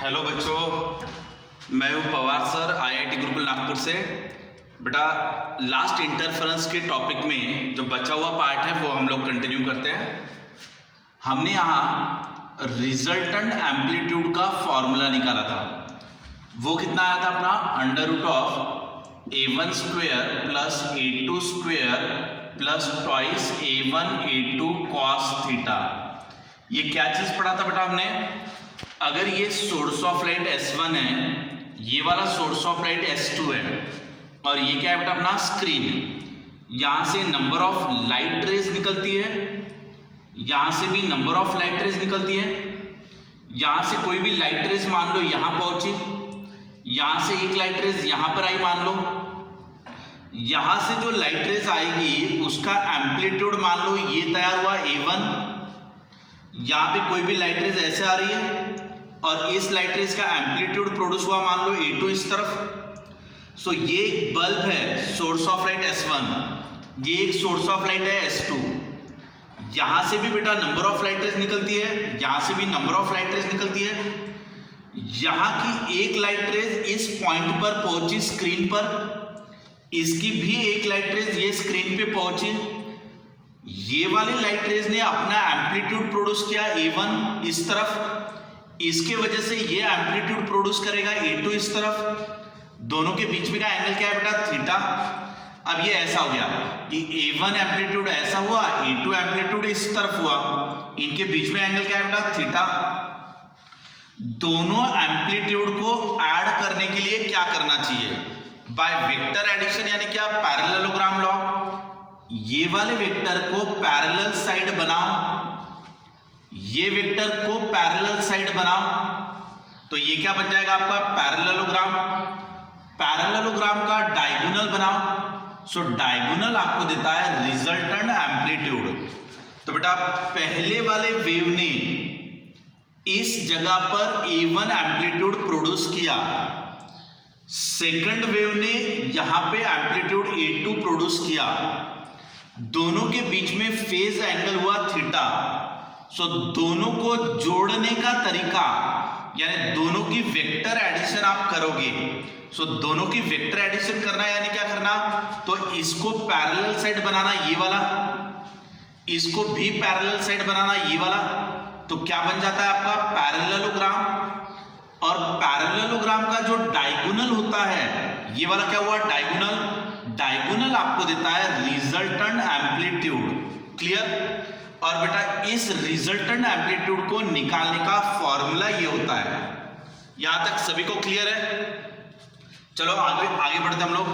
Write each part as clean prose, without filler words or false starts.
Hello बच्चों, मैं हूँ पवार सर, आईआईटी गुरुकुल नागपुर से। बेटा, लास्ट इंटरफेरेंस के टॉपिक में जो बचा हुआ पार्ट है वो हम लोग कंटिन्यू करते हैं। हमने यहाँ रिजल्टेंट एम्पलीट्यूड का फॉर्मूला निकाला था। वो कितना आया था अपना? Under root of a1 square plus a2 square plus twice a1 a2 cos theta. ये क्या चीज पढ़ा था बेटा हमने? अगर ये सोर्स ऑफ लाइट S1 है, ये वाला सोर्स ऑफ लाइट S2 है, और ये क्या है बेटा अपना स्क्रीन। यहां से नंबर ऑफ लाइट रेज निकलती है, यहां से भी नंबर ऑफ लाइट रेज निकलती है। यहां से कोई भी लाइट रेज मान लो यहां पहुंची, यहां से एक लाइट रेज यहां पर आई मान लो। यहां से जो लाइट रेज आएगी उसका एम्पलीट्यूड मान लो ये तैयार हुआ A1। यहां पे कोई भी लाइट रेज ऐसे आ रही है और इस लाइट रेज का एम्पलीट्यूड प्रोड्यूस हुआ मान लो A2 इस तरफ। सो ये एक बल्ब है, सोर्स ऑफ लाइट S1, ये एक सोर्स ऑफ लाइट है S2। यहां से भी बेटा नंबर ऑफ लाइट रेज निकलती है, यहां से भी नंबर ऑफ लाइट रेज निकलती है। यहां की एक लाइट रेज इस पॉइंट पर पहुंची स्क्रीन पर, इसकी भी एक लाइट रेज ये स्क्रीन पे पहुंची। ये वाली लाइट रेज ने अपना एम्पलीट्यूड प्रोड्यूस किया A1 इस तरफ, इसके वजह से ये एम्पलीट्यूड प्रोड्यूस करेगा A2 इस तरफ। दोनों के बीच में का एंगल क्या है बेटा? थीटा। अब ये ऐसा हो गया कि A1 एम्पलीट्यूड ऐसा हुआ, A2 एम्पलीट्यूड इस तरफ हुआ, इनके बीच में एंगल क्या है बेटा? थीटा। दोनों एम्पलीट्यूड को ऐड करने के लिए क्या करना चाहिए? बाय वेक्टर एडिशन, यानी क्या? Parallelogram law. ये वाले वेक्टर को पैरेलल साइड बनाओ, ये वेक्टर को पैरेलल साइड बनाओ, तो ये क्या बन जाएगा आपका? पैरेललोग्राम। पैरेललोग्राम का डायगोनल बनाओ। सो डायगोनल आपको देता है रिजल्टेंट एम्पलीट्यूड। तो बेटा पहले वाले वेव ने इस जगह पर A1 एम्पलीट्यूड प्रोड्यूस किया, सेकंड वेव ने यहां पे एम्पलीट्यूड A2 प्रोड्यूस किया। दोनों के बीच में फेज एंगल हुआ थीटा। सो दोनों को जोड़ने का तरीका, यानी दोनों की वेक्टर एडिशन आप करोगे। सो दोनों की वेक्टर एडिशन करना यानी क्या करना? तो इसको पैरेलल साइड बनाना ये वाला, इसको भी पैरेलल साइड बनाना ये वाला। तो क्या बन जाता है आपका? पैरेललोग्राम। और पैरेललोग्राम का जो डायगोनल होता है, ये वाला क्या हुआ? डायगोनल। डायगोनल आपको देता है रिजल्टेंट एम्पलीट्यूड। क्लियर? और बेटा इस रिजल्टेंट एम्पलीट्यूड को निकालने का फॉर्मूला ये होता है। यहां तक सभी को क्लियर है? चलो आगे बढ़ते हम लोग।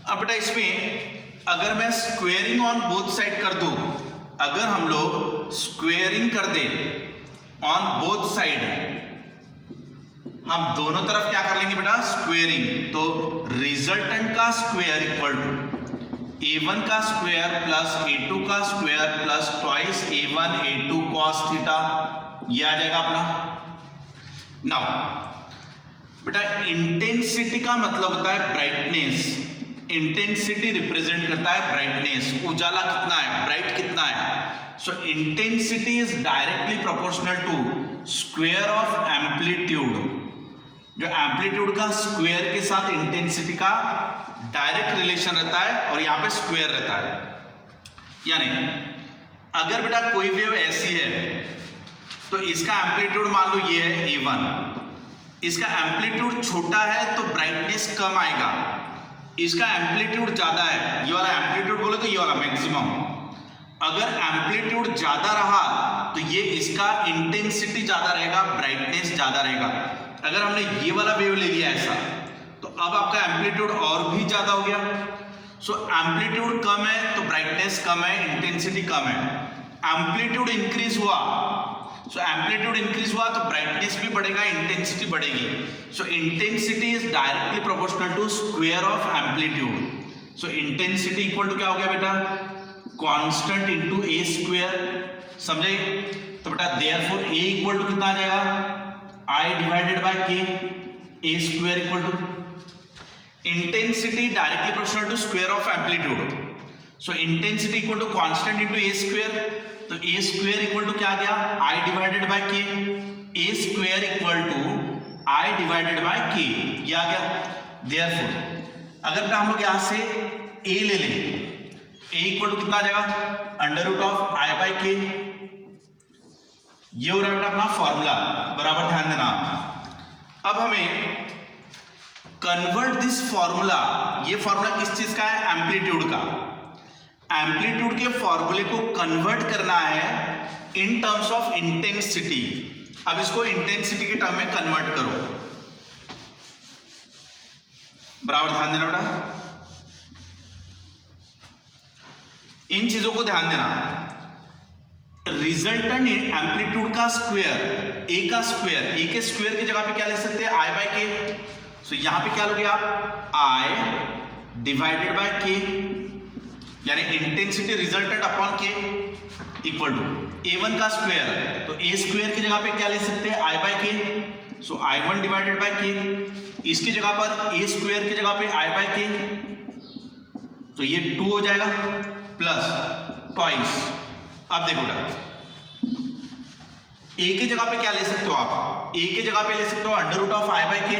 अब बेटा इसमें अगर मैं स्क्वेयरिंग ऑन बोथ साइड कर दूं, अगर हम लोग स्क्वेयरिंग कर दें ऑन बोथ साइड, हम दोनों तरफ क्या कर लेंगे बेटा? स्क्वेयरिंग। तो रिजल्टेंट का स्क्वेयर इक्वल टू A1 का स्क्वायर प्लस A2 का square plus twice A1 A2 cos theta, ये आ जाएगा अपना। नाउ बेटा इंटेंसिटी का मतलब होता है ब्राइटनेस। इंटेंसिटी रिप्रेजेंट करता है ब्राइटनेस, उजाला कितना है, ब्राइट कितना है। So intensity is directly proportional to square of amplitude. जो एम्पलीट्यूड का स्क्वायर के साथ इंटेंसिटी का डायरेक्ट रिलेशन रहता है, और यहां पे स्क्वायर रहता है। यानी अगर बेटा कोई वेव ऐसी है तो इसका एम्पलीट्यूड मान लो ये है A1, इसका एम्पलीट्यूड छोटा है तो ब्राइटनेस कम आएगा। इसका एम्पलीट्यूड ज्यादा है, ये वाला एम्पलीट्यूड बोले तो ये वाला मैक्सिमम। अगर एम्पलीट्यूड ज्यादा रहा तो ये इसका इंटेंसिटी ज्यादा रहेगा, ब्राइटनेस ज्यादा रहेगा। अगर हमने ये वाला वेव ले लिया ऐसा, तो अब आपका एम्पलीट्यूड और भी ज्यादा हो गया। सो एम्पलीट्यूड कम है तो ब्राइटनेस कम है, इंटेंसिटी कम है। एम्पलीट्यूड इंक्रीज हुआ, सो एम्पलीट्यूड इंक्रीज हुआ तो ब्राइटनेस भी बढ़ेगा, इंटेंसिटी बढ़ेगी। So intensity is directly proportional to square of amplitude. So intensity equal to क्या हो गया बेटा? Constant into A square. समझे? तो बेटा देयरफॉर A इक्वल टू कितना आ जाएगा? I divided by K, A square equal to intensity directly proportional to square of amplitude. So intensity equal to constant into A square. तो A square equal to क्या आ गया, आई divided by K. A square equal to I divided by K, ये आ गया। Therefore अगर हम लोग यहां से ए ले लें, ए इक्वल टू कितना आ जाएगा, under root of I by K. ये हो रहा है अपना फॉर्मूला, बराबर ध्यान देना। अब हमें कन्वर्ट दिस फॉर्मूला, ये फॉर्मूला किस चीज का है, एम्पलीट्यूड का। एम्पलीट्यूड के फॉर्मूले को कन्वर्ट करना है इन टर्म्स ऑफ इंटेंसिटी। अब इसको इंटेंसिटी के टर्म में कन्वर्ट करो, बराबर ध्यान देना बेटा, इन चीजों को ध्यान देना। रिजल्टेंट एम्पलीट्यूड का स्क्वायर, ए का स्क्वायर, ए के स्क्वायर की जगह पे क्या ले सकते हैं, आई बाय के। सो यहां पे क्या लोगे आप, आई डिवाइडेड बाय के, यानी इंटेंसिटी रिजल्टेंट अपॉन के इक्वल टू ए1 का स्क्वायर। तो ए स्क्वायर की जगह पे क्या ले सकते हैं, आई बाय के। सो आई1 डिवाइडेड बाय के, इसकी जगह पर ए स्क्वायर की जगह पे आई बाय के, तो ये 2 हो जाएगा प्लस ट्वाइस। अब देखो ए की जगह पे क्या ले सकते हो आप, ए की जगह पे ले सकते हो under root of I by K.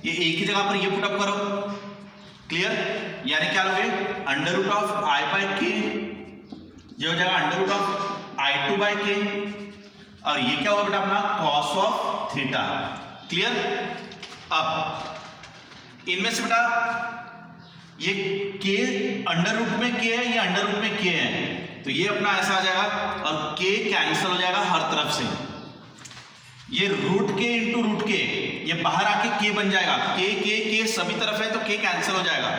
ये ए की जगह पर ये पुटअप करो, क्लियर, यानी क्या लोगे, under root of I by K, ये हो जाएगा under root of I two by K, और ये क्या होगा बेटा अपना कॉस ऑफ थीटा, क्लियर। अब इनमें से बेटा ये के अंडर रूट में के है, ये अंडर रूट में के है, तो ये अपना ऐसा आ जाएगा और के कैंसिल हो जाएगा हर तरफ से। ये रूट के इंटू रूट के, ये बाहर आके के बन जाएगा, के सभी तरफ है तो के कैंसिल हो जाएगा।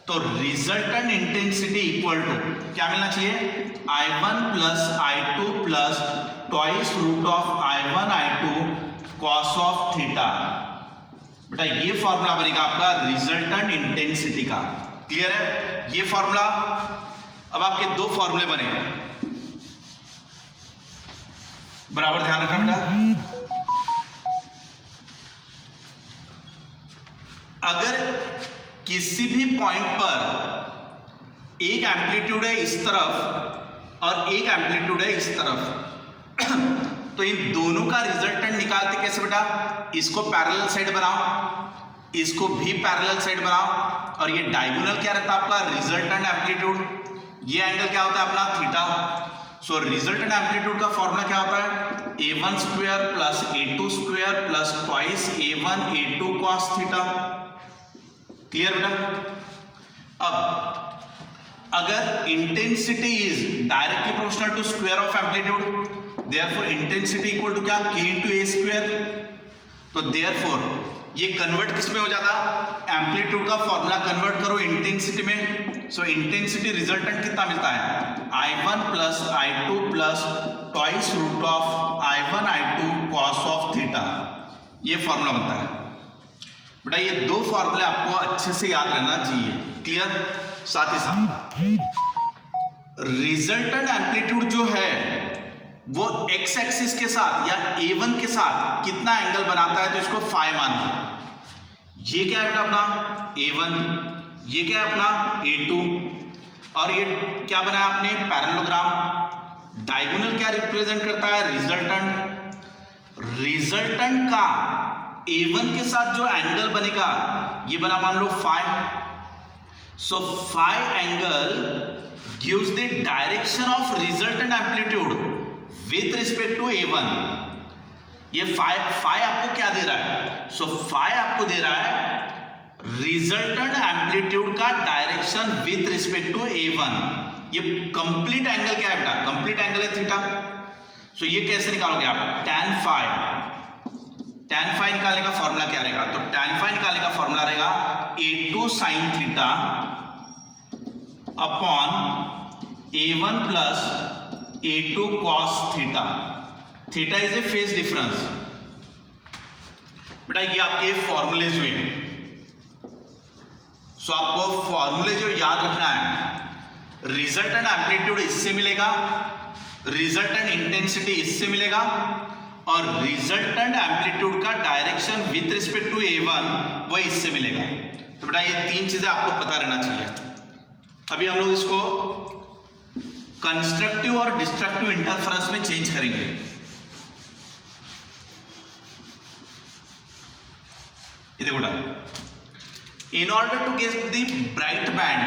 तो रिजल्टेंट इंटेंसिटी इक्वल टू क्या मिलना चाहिए, I1 plus I2 plus twice root of I1 I2 cos of theta. बेटा ये फॉर्मूला बनेगा आपका रिजल्टेंट इंटेंसिटी का, क्लियर है ये फॉर्मूला। अब आपके दो फॉर्मूले बने, बराबर ध्यान रखना बेटा। अगर किसी भी पॉइंट पर एक एम्पलीट्यूड है इस तरफ और एक एम्पलीट्यूड है इस तरफ, तो इन दोनों का रिजल्टेंट निकालते कैसे बेटा, इसको पैरेलल साइड बनाओ, इसको भी पैरेलल साइड बनाओ, और ये डायगोनल क्या रहता है आपका, रिजल्टेंट एम्पलीट्यूड। ये एंगल क्या होता है अपना, थीटा। सो रिजल्टेंट एम्पलीट्यूड का फॉर्मूला क्या होता है, a1 square plus a2 square plus twice a1 a2 cos theta, clear बेटा। अब अगर intensity is directly proportional to square of amplitude, therefore intensity equal to क्या, k इंटू ए स्क्वायर। तो therefore ये कन्वर्ट किस में हो जाता, एम्पलीट्यूड का फॉर्मूला कन्वर्ट करो इंटेंसिटी में। सो इंटेंसिटी रिजल्टेंट कितना मिलता है, I1 plus I2 plus twice root of I1 I2 cos of theta, ये फॉर्मूला बनता है बेटा। ये दो फॉर्मूले आपको अच्छे से याद रहना चाहिए, क्लियर। साथ ही साथ रिजल्टेंट एम्पलीट्यूड जो है वो एक्स एक्सिस के साथ या A1 के साथ कितना एंगल बनाता है, तो इसको फाई मान लो। ये क्या है बेटा अपना A1, ये क्या है अपना A2, और ये क्या बनाया आपने, पैरेललोग्राम। डायगोनल क्या रिप्रेजेंट करता है, रिजल्टेंट। रिजल्टेंट का A1 के साथ जो एंगल बनेगा ये बना मान लो phi. So phi angle gives the direction of resultant amplitude with respect to A1। ये फाई आपको क्या दे रहा है, सो फाई आपको दे रहा है रिजल्टेंट एम्पलीट्यूड का direction with respect to A1। ये कंप्लीट एंगल क्या है बेटा, कंप्लीट एंगल है थीटा। सो ये कैसे निकालोगे आप, tan फाई निकालने का फॉर्मूला क्या रहेगा, तो tan फाई निकालने का फॉर्मूला रहेगा A2 sin theta upon A1 plus A2 cos theta. Theta is A phase difference. बेटा ये आपके फॉर्मूलेज हुए। सो आपको फॉर्मूले जो याद रखना है, रिजल्टेंट एम्पलीट्यूड इससे मिलेगा, रिजल्टेंट इंटेंसिटी इससे मिलेगा, और रिजल्टेंट एम्पलीट्यूड का direction with respect to A1 वो इससे मिलेगा। तो बेटा ये तीन चीजें आपको पता रहना चाहिए। अभी हम लोग इसको कंस्ट्रक्टिव और डिस्ट्रक्टिव इंटरफेरेंस में चेंज करेंगे। ये देखो in order to get the bright band,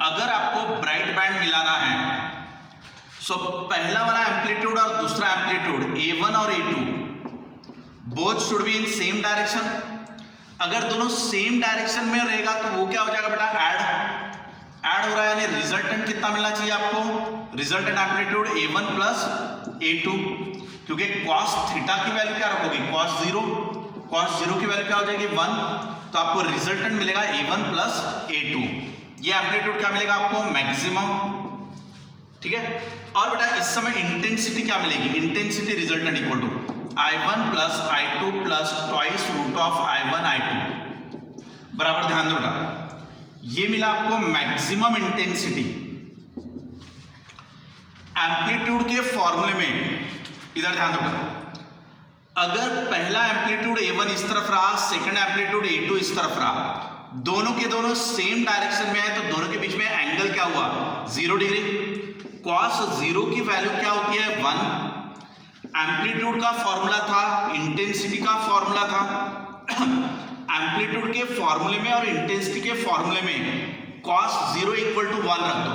अगर आपको ब्राइट बैंड मिलाना है सो पहला वाला एम्पलीट्यूड और दूसरा एम्पलीट्यूड A1 और A2 both should be in same direction. अगर दोनों सेम डायरेक्शन में रहेगा तो वो क्या हो जाएगा बेटा, ऐड हो रहा है, यानी रिजल्टेंट कितना मिलना चाहिए आपको, resultant amplitude A1 plus A2, क्योंकि cos थीटा की वैल्यू क्या रखोगे, cos 0 की वैल्यू क्या हो जाएगी 1, तो आपको रिजल्टेंट मिलेगा A1 प्लस A2। ये एम्पलीट्यूड क्या मिलेगा आपको, मैक्सिमम, ठीक है। और बेटा इस समय इंटेंसिटी क्या मिलेगी, intensity resultant equal to I1 plus I2 plus twice root of I1 I2, बराबर ध्यान दो बेटा, ये मिला आपको मैक्सिमम इंटेंसिटी। एम्पलीट्यूड के फॉर्मूले में इधर ध्यान दो बेटा, अगर पहला एम्पलीट्यूड A1 इस तरफ रहा, सेकंड एम्पलीट्यूड A2 इस तरफ रहा, दोनों के दोनों सेम डायरेक्शन में है, तो दोनों के बीच में एंगल क्या हुआ, 0 डिग्री। cos 0 की वैल्यू क्या होती है 1, एम्पलीट्यूड का फॉर्मूला था, इंटेंसिटी का फॉर्मूला था। एम्पलीट्यूड के फॉर्मूले में और इंटेंसिटी के फॉर्मूले में cos 0 इक्वल टू 1 रख दो।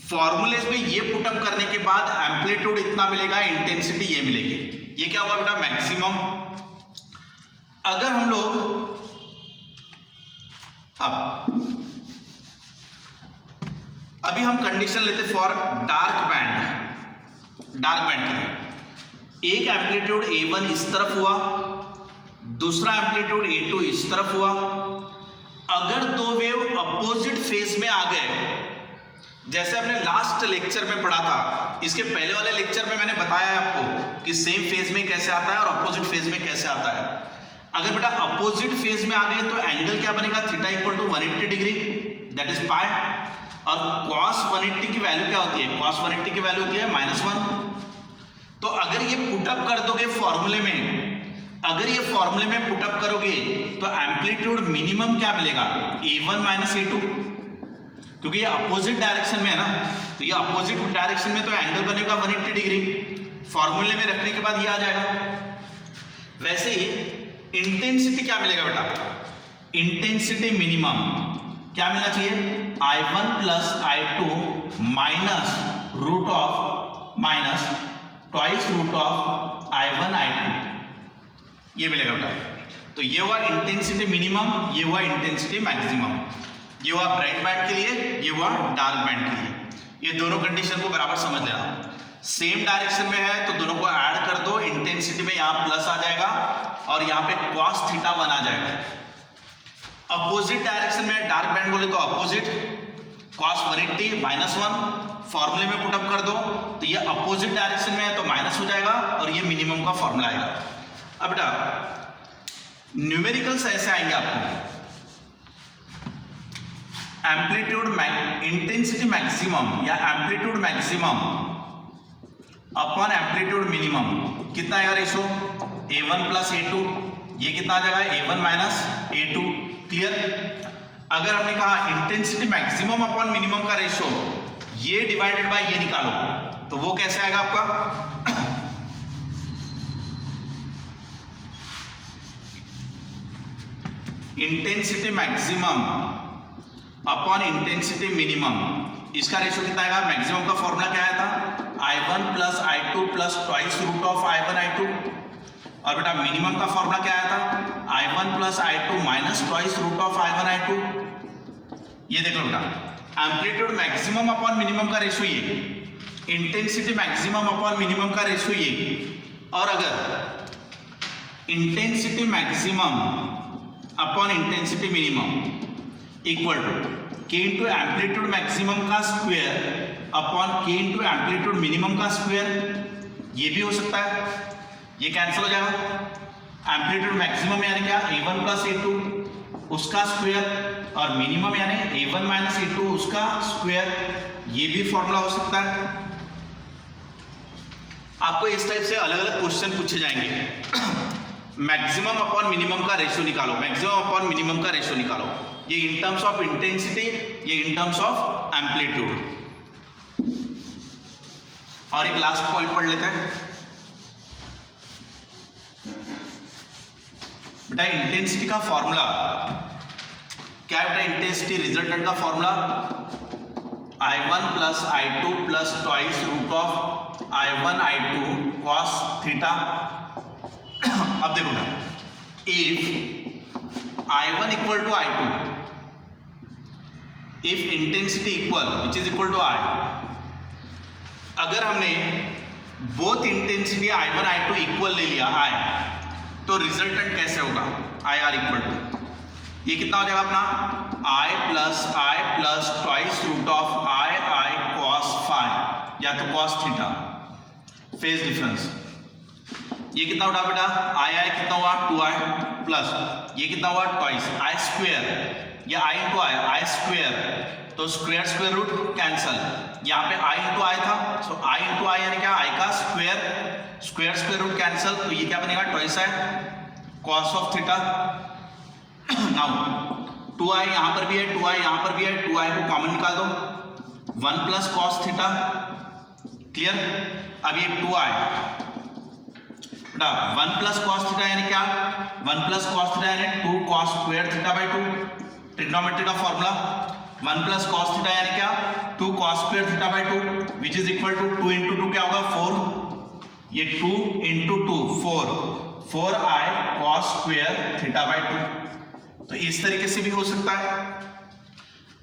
फॉर्मूले में ये पुटअप करने के बाद एम्पलीट्यूड इतना मिलेगा, इंटेंसिटी ये मिलेगी। ये क्या हुआ बेटा, मैक्सिमम। अगर हम लोग अभी हम कंडीशन लेते फॉर डार्क बैंड के लिए, एक एम्पलीट्यूड A1 इस तरफ हुआ, दूसरा एम्पलीट्यूड A2 इस तरफ हुआ। अगर दो वेव अपोजिट फेज में आ गए, जैसे हमने लास्ट लेक्चर में पढ़ा था, इसके पहले वाले लेक्चर में मैंने बताया है आपको कि सेम फेज में कैसे आता है और अपोजिट फेज में कैसे आता है। अगर बेटा अपोजिट फेज में आ गए तो एंगल क्या बनेगा, theta equal to 180 degree, that is pi. और cos 180 की वैल्यू क्या होती है, cos 180 की वैल्यू होती है -1। तो अगर ये पुटअप कर दोगे फॉर्मूले में, अगर ये फॉर्मूले में पुटअप करोगे तो एम्पलीट्यूड मिनिमम क्या मिलेगा, A1 माइनस A2, क्योंकि ये अपोजिट डायरेक्शन में है ना, तो ये अपोजिट डायरेक्शन में तो एंगल बनेगा 180 डिग्री। फॉर्मूले में रखने के बाद ये आ जाएगा। वैसे ही इंटेंसिटी क्या मिलेगा बेटा, इंटेंसिटी मिनिमम क्या मिलना चाहिए, I1 plus I2 minus root of minus twice root of I1 I2, ये मिलेगा बेटा। तो ये हुआ इंटेंसिटी मिनिमम, ये हुआ इंटेंसिटी मैक्सिमम। ये हुआ ब्राइट बैंड के लिए, ये हुआ डार्क बैंड के लिए। ये दोनों कंडीशन को बराबर समझ लेना। सेम डायरेक्शन में है तो दोनों को ऐड कर दो, इंटेंसिटी में यहाँ प्लस आ जाएगा और यहाँ पे cos थीटा 1 आ जाएगा। अपोजिट डायरेक्शन में डार्क बैंड बोले तो अपोजिट, cos 180 -1, फॉर्मूले में पुटअप कर दो तो ये अपोजिट डायरेक्शन में है तो माइनस हो जाएगा और ये मिनिमम का फॉर्मूला आएगा। अब बेटा न्यूमेरिकल्स ऐसे आएंगे आपको, एम्पलीट्यूड इंटेंसिटी मैक्सिमम या amplitude maximum upon amplitude minimum कितना आएगा रेशो, A1 प्लस A2, ये कितना आ जाएगा A1 माइनस A2। क्लियर। अगर हमने कहा इंटेंसिटी मैक्सिमम अपॉन मिनिमम का रेशो, ये डिवाइडेड बाय ये निकालो, तो वो कैसे आएगा आपका, intensity maximum upon intensity minimum, इसका रेशो कितना आएगा, मैक्सिमम का फॉर्मूला क्या आया था, I1 plus I2 plus twice root of I1 I2। और बेटा मिनिमम का फॉर्मूला क्या आया था, I1 plus I2 minus twice root of I1 I2। ये देख लो बेटा, एम्पलीट्यूड मैक्सिमम अपॉन मिनिमम का रेशो ये, इंटेंसिटी मैक्सिमम अपॉन मिनिमम का रेशो ये। और अगर intensity maximum upon intensity minimum equal to K into amplitude maximum का square upon K into amplitude minimum का स्क्वायर, ये भी हो सकता है, ये कैंसिल हो जाएगा। एम्पलीट्यूड मैक्सिमम यानी क्या, A1 प्लस A2 उसका स्क्वायर और मिनिमम यानी A1 माइनस A2 उसका स्क्वायर, ये भी फॉर्मूला हो सकता है। आपको इस टाइप से अलग अलग क्वेश्चन पूछे जाएंगे। मैक्सिमम अपॉन मिनिमम का रेशियो निकालो, मैक्सिमम अपॉन मिनिमम का रेशियो निकालो। ये इन टर्म्स ऑफ इंटेंसिटी, ये इन टर्म्स ऑफ एम्पलीट्यूड। और एक लास्ट पॉइंट पढ़ लेते हैं बेटा, इंटेंसिटी का फॉर्मूला क्या है बेटा? इंटेंसिटी रिजल्टेंट का formula I1 plus I2 plus twice root of I1 I2 cos theta. अब देखो ना, if I1 equal to I2, if intensity equal which is equal to I, अगर हमने both intensity I1 I2 equal ले लिया I, तो resultant कैसे होगा? IR इक्वल टू, ये कितना हो जाएगा अपना I plus twice root of I cos phi या तो cos थीटा, फेज डिफरेंस। ये कितना उठा बेटा? I कितना हुआ? 2I प्लस ये कितना हुआ? ट्वाइस I स्क्वेयर, या I इंटू I स्क्वेयर, तो स्क्वेयर स्क्वेयर रूट कैंसल। यहाँ पे I इंटू I था, सो I इंटू I यानी क्या? I का square, square square root cancel, तो ये क्या बनेगा? Twice I cos of theta. Now 2I यहाँ पर भी है, 2I यहाँ पर भी है, 2I को कॉमन निकाल दो, 1 प्लस cos थीटा। क्लियर? अब ये 2I बेटा 1 प्लस cos थीटा यानी क्या? 1 प्लस cos थीटा यानी 2 cos square theta by 2, trigonometry का फॉर्मूला। 1 प्लस cos थीटा यानी क्या? 2 cos square theta by 2 which is equal to 2 into 2 क्या होगा? 4, ये 2 into 2 4I cos square theta by 2। तो इस तरीके से भी हो सकता है।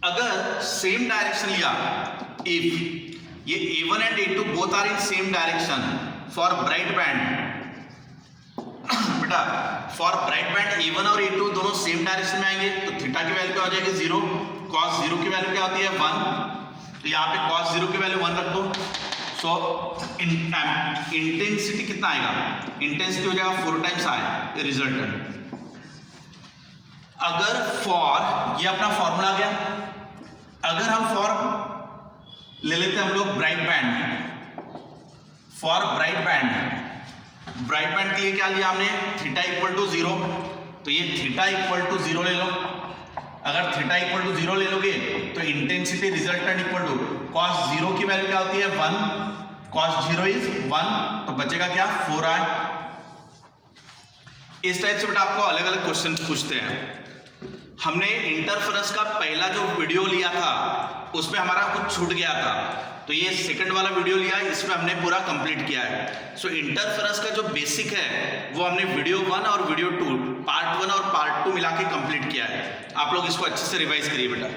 अगर सेम डायरेक्शन लिया, इफ ये A1 and A2 both are in same direction for bright band, बेटा फॉर ब्राइट बैंड A1 और A2 दोनों सेम डायरेक्शन में आएंगे, तो थीटा की वैल्यू क्या हो जाएगी? 0, cos 0 की वैल्यू क्या होती है? 1, तो यहाँ पे cos 0 की वैल्यू 1 रख दो। सो इंटेंसिटी कितना आएगा? इंटेंसिटी हो जाएगा 4 टाइम्स I रिजल्टेंट। अगर फॉर, ये अपना फॉर्मूला आ गया, अगर हम फॉर ले लेते हैं हम लोग bright band, for bright band के लिए क्या लिया हमने? थीटा इक्वल टू 0, तो ये थीटा इक्वल टू 0 ले लो। अगर थीटा इक्वल टू 0 ले लोगे तो intensity resultant equal to cos 0 की वैल्यू क्या होती है? 1, cos 0 इज 1, तो बचेगा क्या? 4I। इस टाइप से बेटा आपको अलग अलग क्वेश्चन पूछते हैं। हमने इंटरफेरेंस का पहला जो वीडियो लिया था उसमें हमारा कुछ छूट गया था, तो ये सेकंड वाला वीडियो लिया है, इसमें हमने पूरा कंप्लीट किया है। सो इंटरफेरेंस का जो बेसिक है वो हमने वीडियो 1 और वीडियो 2, पार्ट 1 और पार्ट 2 मिला के कंप्लीट किया है। आप लोग इसको अच्छे से रिवाइज करिए बेटा।